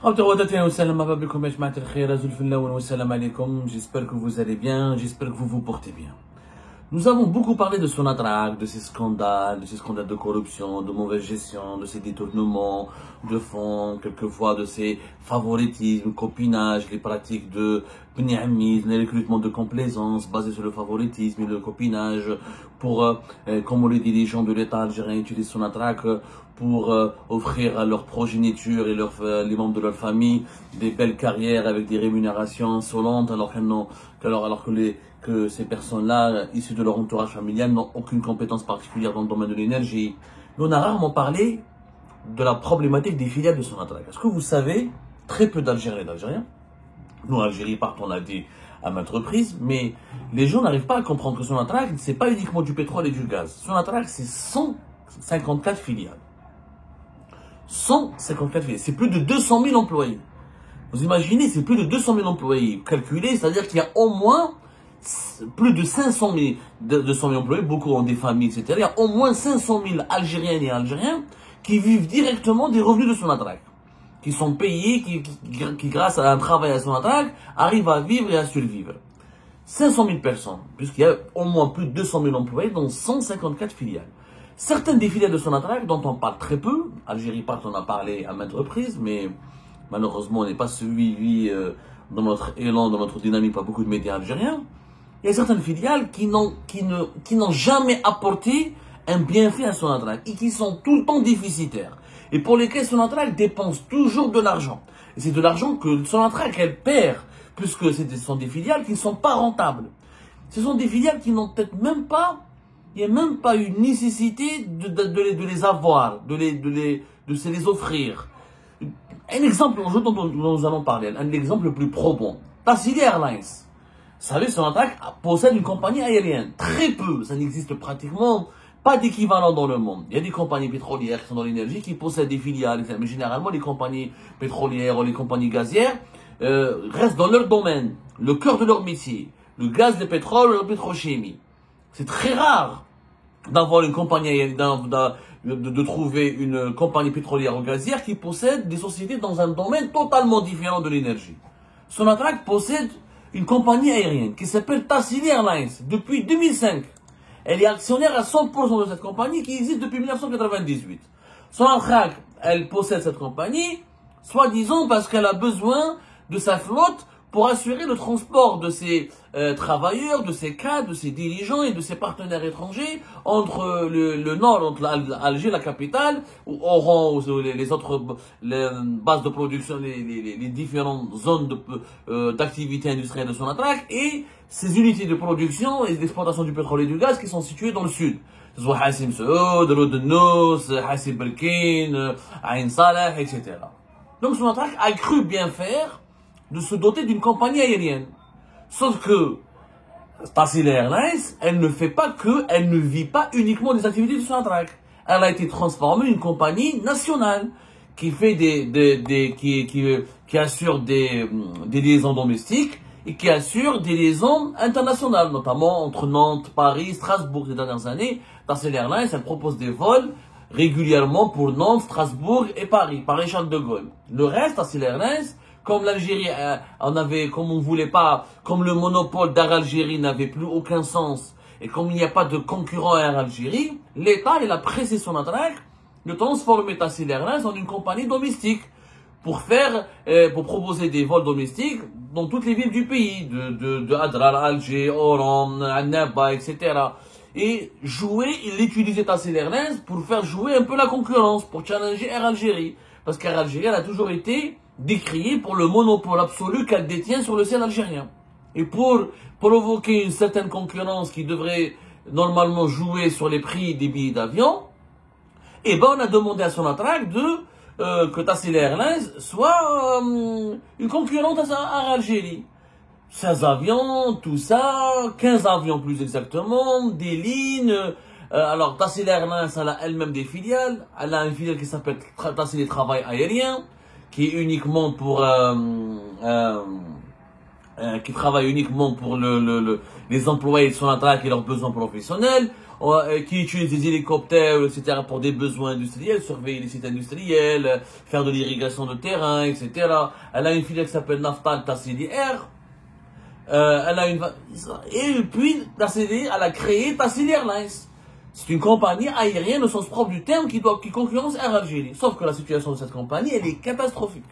J'espère que vous allez bien, j'espère que vous vous portez bien. Nous avons beaucoup parlé de son attraque, de ses scandales de corruption, de mauvaise gestion, de ses détournements de fonds, quelquefois de ses favoritismes, copinage, les pratiques de pniamisme, les recrutements de complaisance basés sur le favoritisme et le copinage pour, comme les dirigeants de l'État algérien utilisent son attraque pour offrir à leur progéniture et les membres de leur famille des belles carrières avec des rémunérations insolentes alors que ces personnes-là, issues de leur entourage familial, n'ont aucune compétence particulière dans le domaine de l'énergie. Mais on a rarement parlé de la problématique des filiales de Sonatrach. Est-ce que vous savez, très peu d'Algériens et d'Algériens, nous en Algérie, on l'a dit à maintes reprises, mais les gens n'arrivent pas à comprendre que Sonatrach, c'est pas uniquement du pétrole et du gaz. Sonatrach, c'est 154 filiales. 154 filiales. C'est plus de 200 000 employés. Vous imaginez, c'est plus de 200 000 employés calculés, c'est-à-dire qu'il y a au moins plus de 500 000 employés, beaucoup ont des familles, etc. Il y a au moins 500 000 Algériennes et Algériens qui vivent directement des revenus de Sonatrach, qui sont payés, qui grâce à un travail à Sonatrach, arrivent à vivre et à survivre. 500 000 personnes, puisqu'il y a au moins plus de 200 000 employés dans 154 filiales. Certaines des filiales de Sonatrach, dont on parle très peu, Algérie on a parlé à maintes reprises, mais malheureusement on n'est pas suivi dans notre élan, dans notre dynamique par beaucoup de médias algériens. Il y a certaines filiales qui n'ont jamais apporté un bienfait à Sonatrach et qui sont tout le temps déficitaires. Et pour lesquelles Sonatrach dépense toujours de l'argent. Et c'est de l'argent que Sonatrach, elle perd, puisque ce sont des filiales qui ne sont pas rentables. Ce sont des filiales qui n'ont peut-être même pas, il n'y a même pas une nécessité de les avoir, de se les offrir. Un exemple dont nous allons parler, un exemple le plus probant. Tassili Airlines. Vous savez, Sonatrach possède une compagnie aérienne. Très peu, ça n'existe pratiquement pas d'équivalent dans le monde. Il y a des compagnies pétrolières qui sont dans l'énergie, qui possèdent des filiales, mais généralement les compagnies pétrolières ou les compagnies gazières restent dans leur domaine, le cœur de leur métier, le gaz, le pétrole, la pétrochimie. C'est très rare d'avoir une compagnie aérienne, de trouver une compagnie pétrolière ou gazière qui possède des sociétés dans un domaine totalement différent de l'énergie. Sonatrach possède une compagnie aérienne qui s'appelle Tassili Airlines depuis 2005. Elle est actionnaire à 100% de cette compagnie qui existe depuis 1998. Sonatrach, elle possède cette compagnie, soi-disant parce qu'elle a besoin de sa flotte pour assurer le transport de ses travailleurs, de ses cadres, de ses dirigeants et de ses partenaires étrangers entre le nord, entre Alger, la capitale, Oran, les autres bases de production, les différentes zones d'activité industrielle de Sonatrach et ses unités de production et d'exploitation du pétrole et du gaz qui sont situées dans le sud. Soit Hassim Saoud, Rodnous, Hassim Berkin, Ain Salah, etc. Donc Sonatrach a cru bien faire de se doter d'une compagnie aérienne. Sauf que Tassili Airlines, elle ne vit pas uniquement des activités de Sonatrach. Elle a été transformée en une compagnie nationale qui fait qui assure des liaisons domestiques et qui assure des liaisons internationales, notamment entre Nantes, Paris, Strasbourg. Ces dernières années, Tassili Airlines, elle propose des vols régulièrement pour Nantes, Strasbourg et Paris, Paris-Charles de Gaulle. Le reste, Tassili Airlines, comme l'Algérie comme le monopole d'Air Algérie n'avait plus aucun sens, et comme il n'y a pas de concurrent à Air Algérie, l'État, il a pressé Sonatrach de transformer Tassili Airlines en une compagnie domestique pour proposer des vols domestiques dans toutes les villes du pays, de Adrar, Alger, Oran, Annaba, etc. Et il utilisait Tassili Airlines pour faire jouer un peu la concurrence, pour challenger Air Algérie. Parce qu'Air Algérie, elle a toujours été décriée pour le monopole absolu qu'elle détient sur le ciel algérien. Et pour provoquer une certaine concurrence qui devrait normalement jouer sur les prix des billets d'avion, on a demandé à Sonatrach que Tassili Airlines soit une concurrente à Air Algérie. 16 avions, tout ça, 15 avions plus exactement, des lignes. Alors Tassili Airlines, elle a elle-même des filiales. Elle a une filiale qui s'appelle Tassili Travail Aérien, qui est uniquement qui travaille uniquement pour les employés de Sonatrach et leurs besoins professionnels. qui utilise des hélicoptères, etc., pour des besoins industriels, surveiller les sites industriels, faire de l'irrigation de terrain, etc. Elle a une filiale qui s'appelle Naftal Tassili Air. Et puis, Tassili, elle a créé Tassili Airlines. C'est une compagnie aérienne au sens propre du terme qui concurrence Air Algérie. Sauf que la situation de cette compagnie, elle est catastrophique.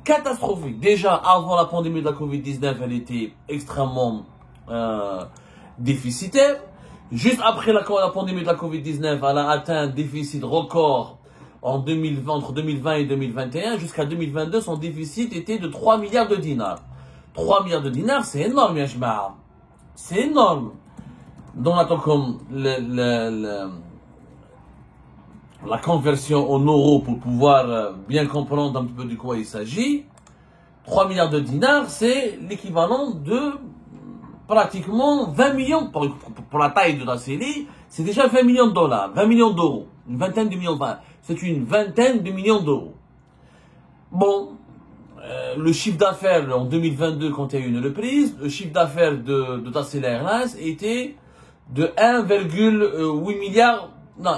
Catastrophique. Déjà, avant la pandémie de la Covid-19, elle était extrêmement déficitaire. Juste après la pandémie de la Covid-19, elle a atteint un déficit record entre 2020 et 2021. Jusqu'à 2022, son déficit était de 3 milliards de dinars. 3 milliards de dinars, c'est énorme, Yajma. C'est énorme. Donc, attends, comme la conversion en euros pour pouvoir bien comprendre un petit peu de quoi il s'agit. 3 milliards de dinars, c'est l'équivalent de pratiquement 20 millions, pour la taille de la série, c'est déjà 20 millions de dollars, 20 millions d'euros, une vingtaine de millions, c'est une vingtaine de millions d'euros. Bon, le chiffre d'affaires en 2022, quand il y a eu une reprise, le chiffre d'affaires de Tassila Airlines était de 1,8 milliard, non,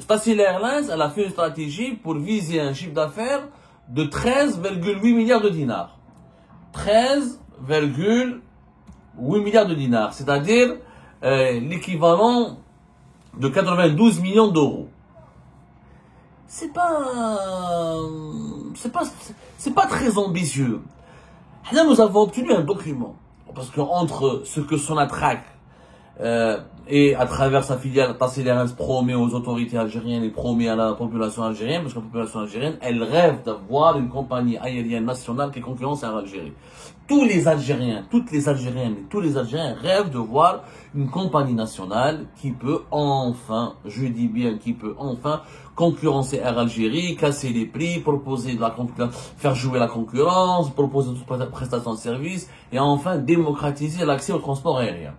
Tassila Airlines, elle a fait une stratégie pour viser un chiffre d'affaires de 13,8 milliards de dinars. 13,8 milliards de dinars, c'est-à-dire l'équivalent de 92 millions d'euros. C'est pas très ambitieux. Là, nous avons obtenu un document. Parce que entre ce que Sonatrach et à travers sa filiale Tassila Airlines promet aux autorités algériennes et promet à la population algérienne, parce que la population algérienne, elle rêve d'avoir une compagnie aérienne nationale qui concurrence à l'Algérie. Tous les Algériens, toutes les Algériennes et tous les Algériens rêvent de voir une compagnie nationale qui peut enfin, je dis bien qui peut enfin, concurrencer Air Algérie, casser les prix, proposer de la concurrence, faire jouer la concurrence, proposer toute prestation de service et enfin démocratiser l'accès au transport aérien.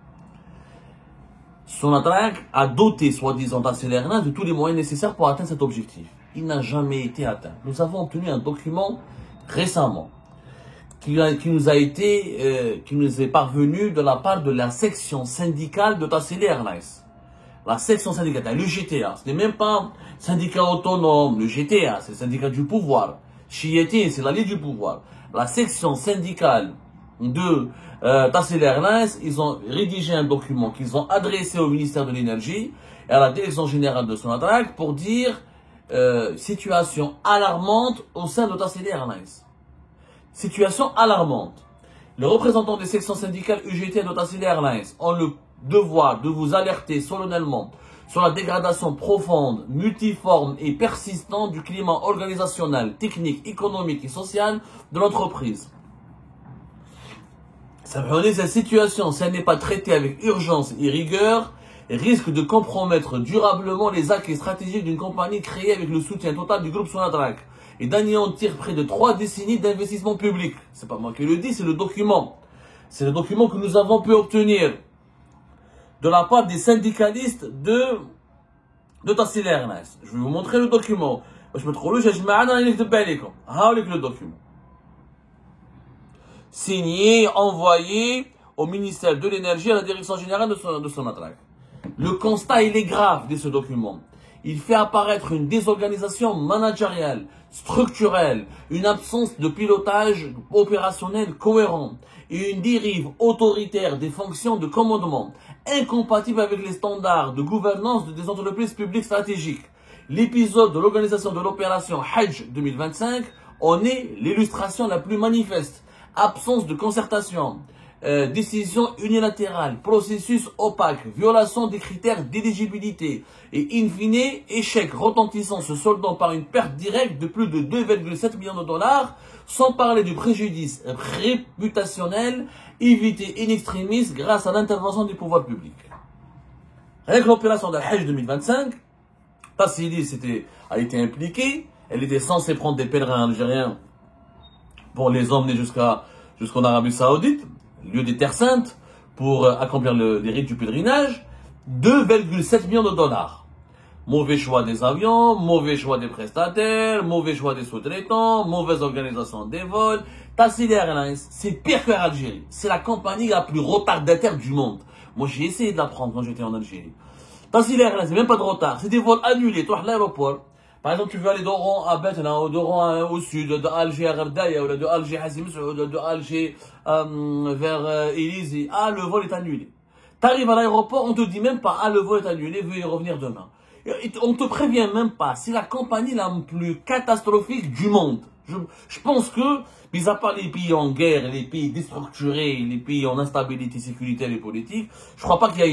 Sonatrach a doté, soi-disant, Tassila Airlines de tous les moyens nécessaires pour atteindre cet objectif. Il n'a jamais été atteint. Nous avons obtenu un document récemment qui nous est parvenu de la part de la section syndicale de Tassila Airlines. La section syndicale, le GTA, ce n'est même pas un syndicat autonome, le GTA, c'est le syndicat du pouvoir. Chiétine, c'est l'allié du pouvoir. La section syndicale de Tassila Airlines, ils ont rédigé un document qu'ils ont adressé au ministère de l'Énergie et à la direction générale de Sonatrach pour dire situation alarmante au sein de Tassila Airlines. Situation alarmante. Les représentants des sections syndicales UGT de Tassila Airlines ont le devoir de vous alerter solennellement sur la dégradation profonde, multiforme et persistante du climat organisationnel, technique, économique et social de l'entreprise. Cette situation, si elle n'est pas traitée avec urgence et rigueur, risque de compromettre durablement les actes et stratégies d'une compagnie créée avec le soutien total du groupe Sonatrach et d'anéantir près de 3 décennies d'investissement public. C'est pas moi qui le dis, c'est le document. C'est le document que nous avons pu obtenir de la part des syndicalistes de Tassila Airlines. Je vais vous montrer le document. Je me trouve le document. Signé, envoyé au ministère de l'Énergie à la direction générale de Sonatrach. Le constat, il est grave de ce document. Il fait apparaître une désorganisation managériale, structurelle, une absence de pilotage opérationnel cohérent et une dérive autoritaire des fonctions de commandement, incompatible avec les standards de gouvernance des entreprises publiques stratégiques. L'épisode de l'organisation de l'opération Hajj 2025 en est l'illustration la plus manifeste. Absence de concertation, décision unilatérale, processus opaque, violation des critères d'éligibilité et in fine, échec retentissant se soldant par une perte directe de plus de 2,7 millions de dollars, sans parler du préjudice réputationnel évité in extremis grâce à l'intervention du pouvoir public. Avec l'opération de Hajj 2025, Tassili a été impliquée, elle était censée prendre des pèlerins algériens pour les emmener jusqu'en Arabie Saoudite, lieu des terres saintes, pour accomplir les rites du pèlerinage, 2,7 millions de dollars. Mauvais choix des avions, mauvais choix des prestataires, mauvais choix des sous-traitants, mauvaise organisation des vols. Tassila Airlines, c'est pire qu'Air Algérie. C'est la compagnie la plus retardataire du monde. Moi, j'ai essayé de la prendre quand j'étais en Algérie. Tassili Airlines, c'est même pas de retard. C'est des vols annulés. Toi, à l'aéroport. Par exemple, tu veux aller d'Oran à Betna, ou d'Oran au sud, de Alger à Gardaya, ou de Alger à Hazim Saoud, de Alger vers Élysée. Ah, le vol est annulé. T'arrives à l'aéroport, on te dit même pas, ah, le vol est annulé, veuillez revenir demain. On te prévient même pas. C'est la compagnie la plus catastrophique du monde. Je pense que, mis à part les pays en guerre, les pays déstructurés, les pays en instabilité sécuritaire et politique, je crois pas qu'il y a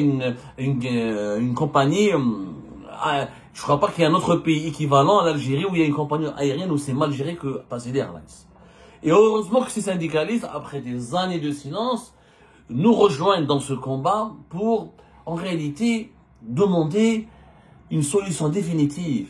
une compagnie, je crois pas qu'il y a un autre pays équivalent à l'Algérie où il y a une compagnie aérienne où c'est mal géré que Tassili Airlines. Et heureusement que ces syndicalistes, après des années de silence, nous rejoignent dans ce combat pour, en réalité, demander une solution définitive.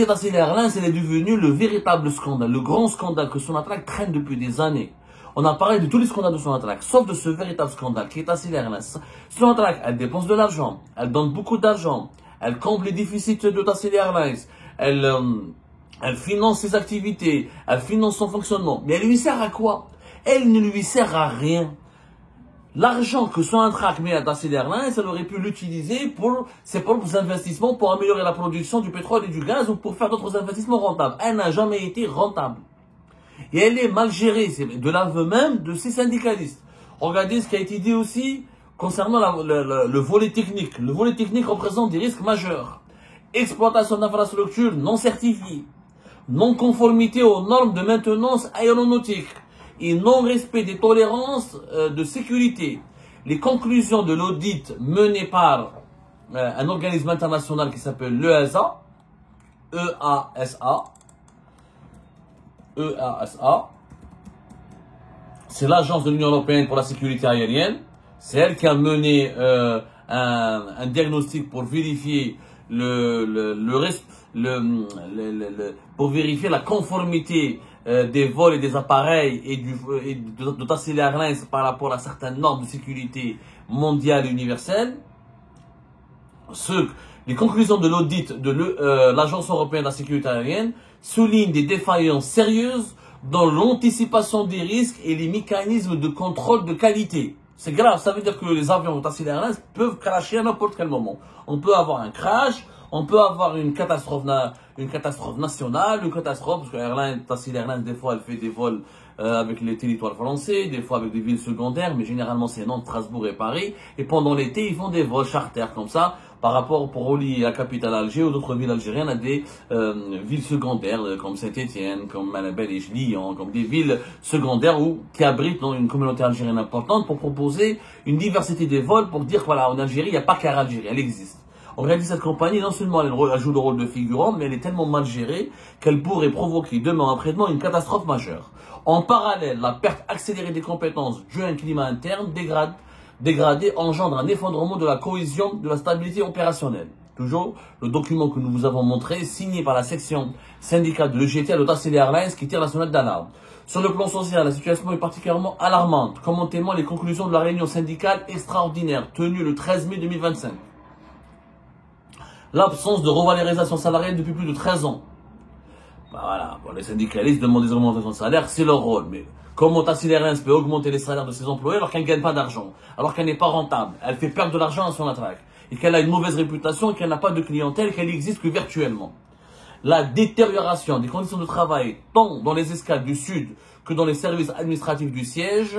Tassili Airlines, elle est devenue le véritable scandale, le grand scandale que Sonatrach traîne depuis des années. On a parlé de tous les scandales de Sonatrach, sauf de ce véritable scandale qui est Tassili Airlines. Sonatrach, elle dépense de l'argent, elle donne beaucoup d'argent, elle comble les déficits de Tassili Airlines, elle finance ses activités, elle finance son fonctionnement. Mais elle lui sert à quoi? Elle ne lui sert à rien. L'argent que Sonatrach met à Tassili Airlines, elle aurait pu l'utiliser pour ses propres investissements, pour améliorer la production du pétrole et du gaz ou pour faire d'autres investissements rentables. Elle n'a jamais été rentable. Et elle est mal gérée, c'est de l'aveu même de ces syndicalistes. Regardez ce qui a été dit aussi concernant le volet technique. Le volet technique représente des risques majeurs. Exploitation d'infrastructures non certifiées, non-conformité aux normes de maintenance aéronautique et non-respect des tolérances de sécurité. Les conclusions de l'audit mené par un organisme international qui s'appelle l'EASA, EASA, c'est l'agence de l'Union Européenne pour la sécurité aérienne. C'est elle qui a mené un diagnostic pour vérifier pour vérifier la conformité des vols et des appareils et de Tassili Airlines par rapport à certaines normes de sécurité mondiale et universelle. Les conclusions de l'audit de l'Agence européenne de la sécurité aérienne soulignent des défaillances sérieuses dans l'anticipation des risques et les mécanismes de contrôle de qualité. C'est grave, ça veut dire que les avions de Tassili Airlines peuvent crasher à n'importe quel moment. On peut avoir un crash, on peut avoir une catastrophe nationale, une catastrophe, parce que Tassili Airlines, des fois, elle fait des vols avec les territoires français, des fois avec des villes secondaires, mais généralement c'est Nantes, Strasbourg et Paris. Et pendant l'été, ils font des vols charters comme ça, par rapport pour relier la capitale Alger ou d'autres villes algériennes à des villes secondaires, comme Saint-Étienne, comme Malabel, Lyon, comme des villes secondaires qui abritent une communauté algérienne importante pour proposer une diversité des vols, pour dire que voilà, en Algérie, il n'y a pas qu'Air Algérie, elle existe. En réalité, cette compagnie, non seulement elle joue le rôle de figurant, mais elle est tellement mal gérée qu'elle pourrait provoquer demain après-demain une catastrophe majeure. En parallèle, la perte accélérée des compétences due à un climat interne dégradé engendre un effondrement de la cohésion, de la stabilité opérationnelle. Toujours, le document que nous vous avons montré, signé par la section syndicale de l'EGT de Tassili Airlines, qui tire la sonnette d'alarme. Sur le plan social, la situation est particulièrement alarmante, comme en témoignent les conclusions de la réunion syndicale extraordinaire tenue le 13 mai 2025. L'absence de revalorisation salariale depuis plus de 13 ans. Voilà, les syndicalistes demandent des augmentations de salaire, c'est leur rôle. Mais comment Tassili Airlines peut augmenter les salaires de ses employés alors qu'elle ne gagne pas d'argent, alors qu'elle n'est pas rentable, elle fait perdre de l'argent à Sonatrach, et qu'elle a une mauvaise réputation, et qu'elle n'a pas de clientèle, qu'elle n'existe que virtuellement. La détérioration des conditions de travail, tant dans les escales du Sud que dans les services administratifs du siège,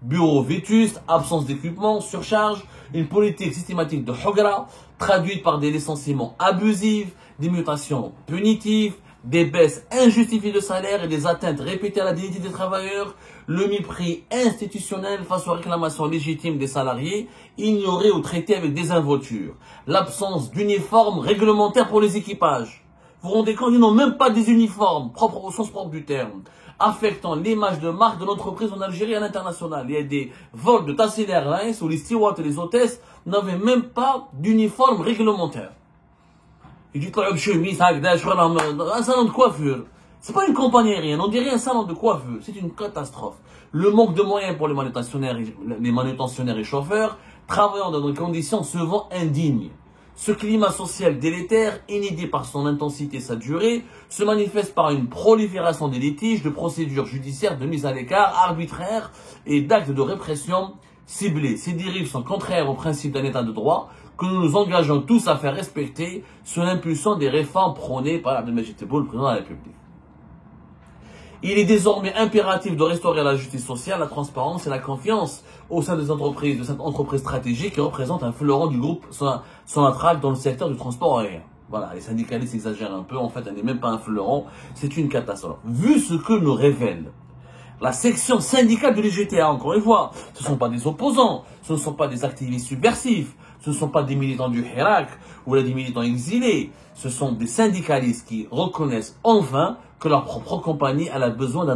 bureaux vétustes, absence d'équipement, surcharge, une politique systématique de Hogra, traduite par des licenciements abusifs, des mutations punitives, des baisses injustifiées de salaire et des atteintes répétées à la dignité des travailleurs, le mépris institutionnel face aux réclamations légitimes des salariés, ignoré ou traité avec désinvolture, l'absence d'uniformes réglementaires pour les équipages. Vous vous rendez compte, ils n'ont même pas des uniformes propres au sens propre du terme, affectant l'image de marque de l'entreprise en Algérie et à l'international. Il y a des vols de Tassili Airlines où les stewards et les hôtesses n'avaient même pas d'uniforme réglementaire. Il dit un salon de coiffure. C'est pas une compagnie aérienne, on dirait un salon de coiffure. C'est une catastrophe. Le manque de moyens pour les manutentionnaires et chauffeurs, travaillant dans des conditions souvent indignes. Ce climat social délétère, inédit par son intensité et sa durée, se manifeste par une prolifération des litiges, de procédures judiciaires, de mise à l'écart arbitraires et d'actes de répression ciblés. Ces dérives sont contraires au principe d'un état de droit, que nous nous engageons tous à faire respecter sous l'impulsion des réformes prônées par Abdelmajid Tebboune, le président de la République. Il est désormais impératif de restaurer la justice sociale, la transparence et la confiance au sein des entreprises, de cette entreprise stratégique qui représente un fleuron du groupe Sonatrach dans le secteur du transport aérien. Voilà, les syndicalistes exagèrent un peu, en fait, elle n'est même pas un fleuron, c'est une catastrophe. Vu ce que nous révèle la section syndicale de l'UGTA, encore une fois, ce ne sont pas des opposants, ce ne sont pas des activistes subversifs, ce ne sont pas des militants du Hirak ou des militants exilés, ce sont des syndicalistes qui reconnaissent enfin que leur propre compagnie a besoin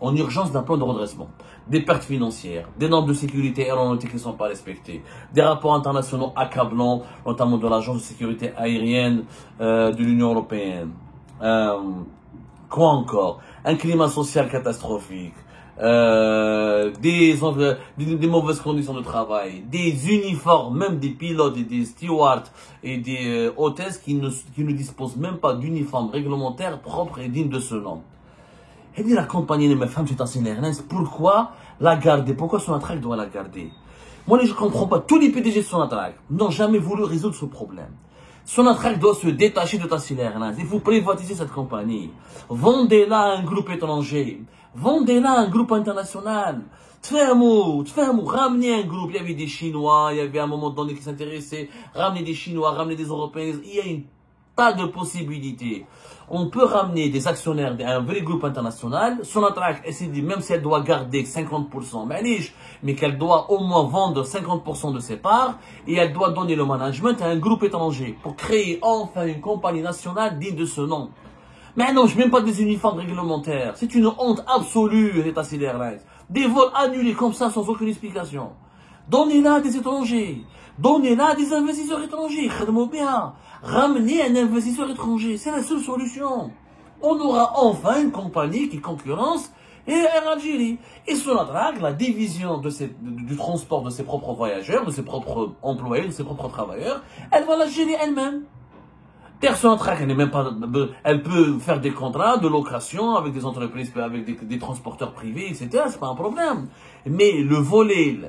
en urgence d'un plan de redressement. Des pertes financières, des normes de sécurité aéronautique qui ne sont pas respectées, des rapports internationaux accablants, notamment de l'Agence de sécurité aérienne de l'Union européenne. Quoi encore? Un climat social catastrophique, des mauvaises conditions de travail, des uniformes, même des pilotes et des stewards et des hôtesses qui ne disposent même pas d'uniformes réglementaires propres et dignes de ce nom. Et dit la compagnie de mes femmes, c'est Tassila Airlines, pourquoi la garder? Pourquoi Sonatrach doit la garder? Moi, je ne comprends pas. Tous les PDG de Sonatrach n'ont jamais voulu résoudre ce problème. Sonatrach doit se détacher de Tassila Airlines. Il faut privatiser cette compagnie. Vendez-la à un groupe étranger. Vendez-la à un groupe international. Ramenez un groupe. Il y avait des Chinois, il y avait à un moment donné qui s'intéressaient. Ramenez des Chinois, ramenez des Européens. Il y a une tas de possibilités. On peut ramener des actionnaires d'un vrai groupe international. Sonatrach, même si elle doit garder 50%, mais qu'elle doit au moins vendre 50% de ses parts, et elle doit donner le management à un groupe étranger pour créer enfin une compagnie nationale digne de ce nom. Mais non, je ne mets pas des uniformes réglementaires. C'est une honte absolue, l'État Tassila Airlines. Des vols annulés comme ça sans aucune explication. Donnez-la à des étrangers. Donnez-la à des investisseurs étrangers. Bien. Ramenez un investisseur étranger. C'est la seule solution. On aura enfin une compagnie qui concurrence Air Algérie. Et Sonatrach, la division du transport de ses propres voyageurs, de ses propres employés, de ses propres travailleurs, elle va la gérer elle-même. Sonatrach, elle peut faire des contrats de location avec des entreprises, avec des transporteurs privés, etc. C'est pas un problème. Mais le volet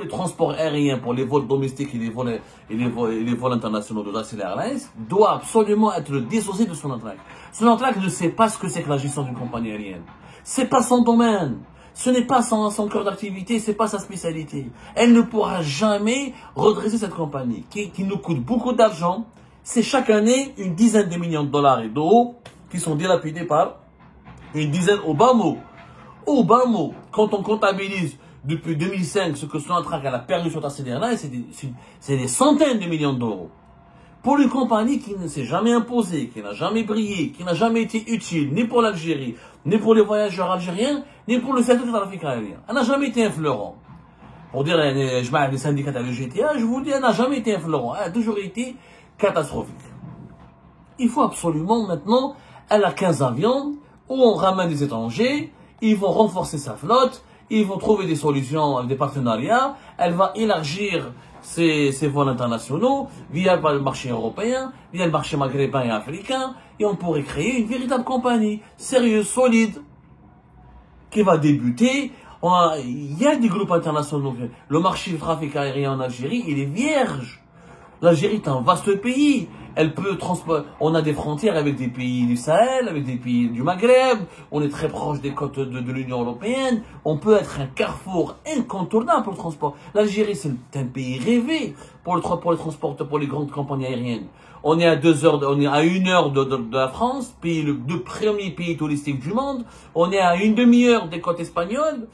transport aérien pour les vols domestiques et les vols internationaux de Tassila Airlines doit absolument être dissocié de Sonatrach. Sonatrach ne sait pas ce que c'est que la gestion d'une compagnie aérienne. C'est pas son domaine. Ce n'est pas son cœur d'activité, c'est pas sa spécialité. Elle ne pourra jamais redresser cette compagnie qui nous coûte beaucoup d'argent. C'est chaque année une dizaine de millions de dollars et d'euros qui sont dilapidés par une dizaine au bas mot. Au bas mot, quand on comptabilise depuis 2005 ce que Sonatrach a perdu sur Tassila Airlines, c'est des centaines de millions d'euros. Pour une compagnie qui ne s'est jamais imposée, qui n'a jamais brillé, qui n'a jamais été utile, ni pour l'Algérie, ni pour les voyageurs algériens, ni pour le secteur du trafic aérien. Elle n'a jamais été un fleuron. Pour dire les syndicats de l'UGTA, je vous dis, elle n'a jamais été un fleuron. Elle a toujours été catastrophique. Il faut absolument maintenant, elle a 15 avions, où on ramène des étrangers, ils vont renforcer sa flotte, ils vont trouver des solutions avec des partenariats, elle va élargir ses vols internationaux via le marché européen, via le marché maghrébin et africain, et on pourrait créer une véritable compagnie sérieuse, solide, qui va débuter. Il y a des groupes internationaux. Le marché du trafic aérien en Algérie, il est vierge. L'Algérie est un vaste pays. Elle peut on a des frontières avec des pays du Sahel, avec des pays du Maghreb. On est très proche des côtes de l'Union européenne. On peut être un carrefour incontournable pour le transport. L'Algérie, c'est un pays rêvé pour les transports, pour les grandes compagnies aériennes. On est à 1 heure de la France, le premier pays touristique du monde. On est à une demi-heure des côtes espagnoles,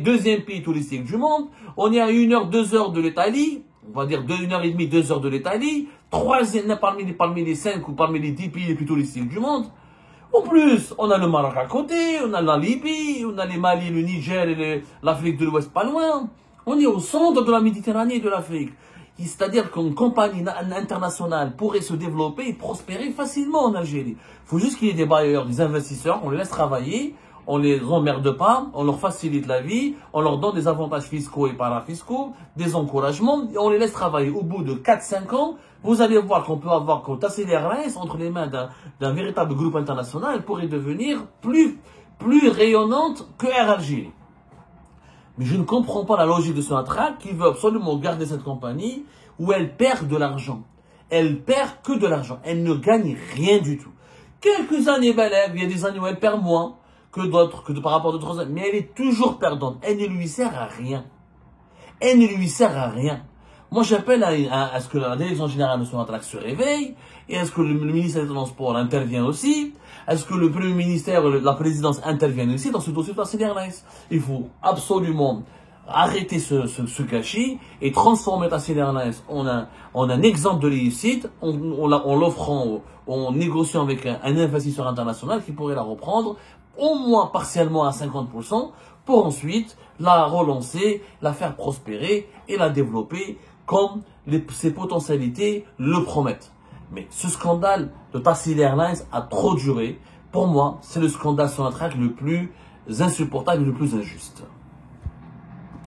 deuxième pays touristique du monde. On est à 1 heure, 2 heures de l'Italie. On va dire 1 heure et demie, 2 heures de l'Italie, troisième parmi les 5 ou parmi les 10 pays les plus touristiques du monde. En plus, on a le Maroc à côté, on a la Libye, on a les Mali, le Niger et l'Afrique de l'Ouest pas loin. On est au centre de la Méditerranée et de l'Afrique. C'est-à-dire qu'une compagnie internationale pourrait se développer et prospérer facilement en Algérie. Il faut juste qu'il y ait des bailleurs, des investisseurs, on les laisse travailler. On les emmerde pas, on leur facilite la vie, on leur donne des avantages fiscaux et parafiscaux, des encouragements, et on les laisse travailler. Au bout de 4-5 ans, vous allez voir qu'on peut avoir Tassila Airlines entre les mains d'un véritable groupe international, pourrait devenir plus rayonnante que Air Algérie. Mais je ne comprends pas la logique de Sonatrach qui veut absolument garder cette compagnie où elle perd de l'argent. Elle perd que de l'argent. Elle ne gagne rien du tout. Quelques années, il y a des années où elle perd moins que d'autres, par rapport à d'autres années. Mais elle est toujours perdante. Elle ne lui sert à rien. Elle ne lui sert à rien. Moi, j'appelle à ce que la direction générale de Sonatrach se réveille, et à ce que le ministère des Transports intervienne aussi, à ce que le Premier ministère, la présidence intervienne aussi dans ce dossier de la CIDR Airlines. Il faut absolument arrêter ce gâchis et transformer la CIDR Airlines en un exemple de réussite, en l'offrant, en négociant avec un investisseur international qui pourrait la reprendre, au moins partiellement à 50%, pour ensuite la relancer, la faire prospérer et la développer comme ses potentialités le promettent. Mais ce scandale de Tassil Airlines a trop duré. Pour moi, c'est le scandale Sonatrach le plus insupportable et le plus injuste.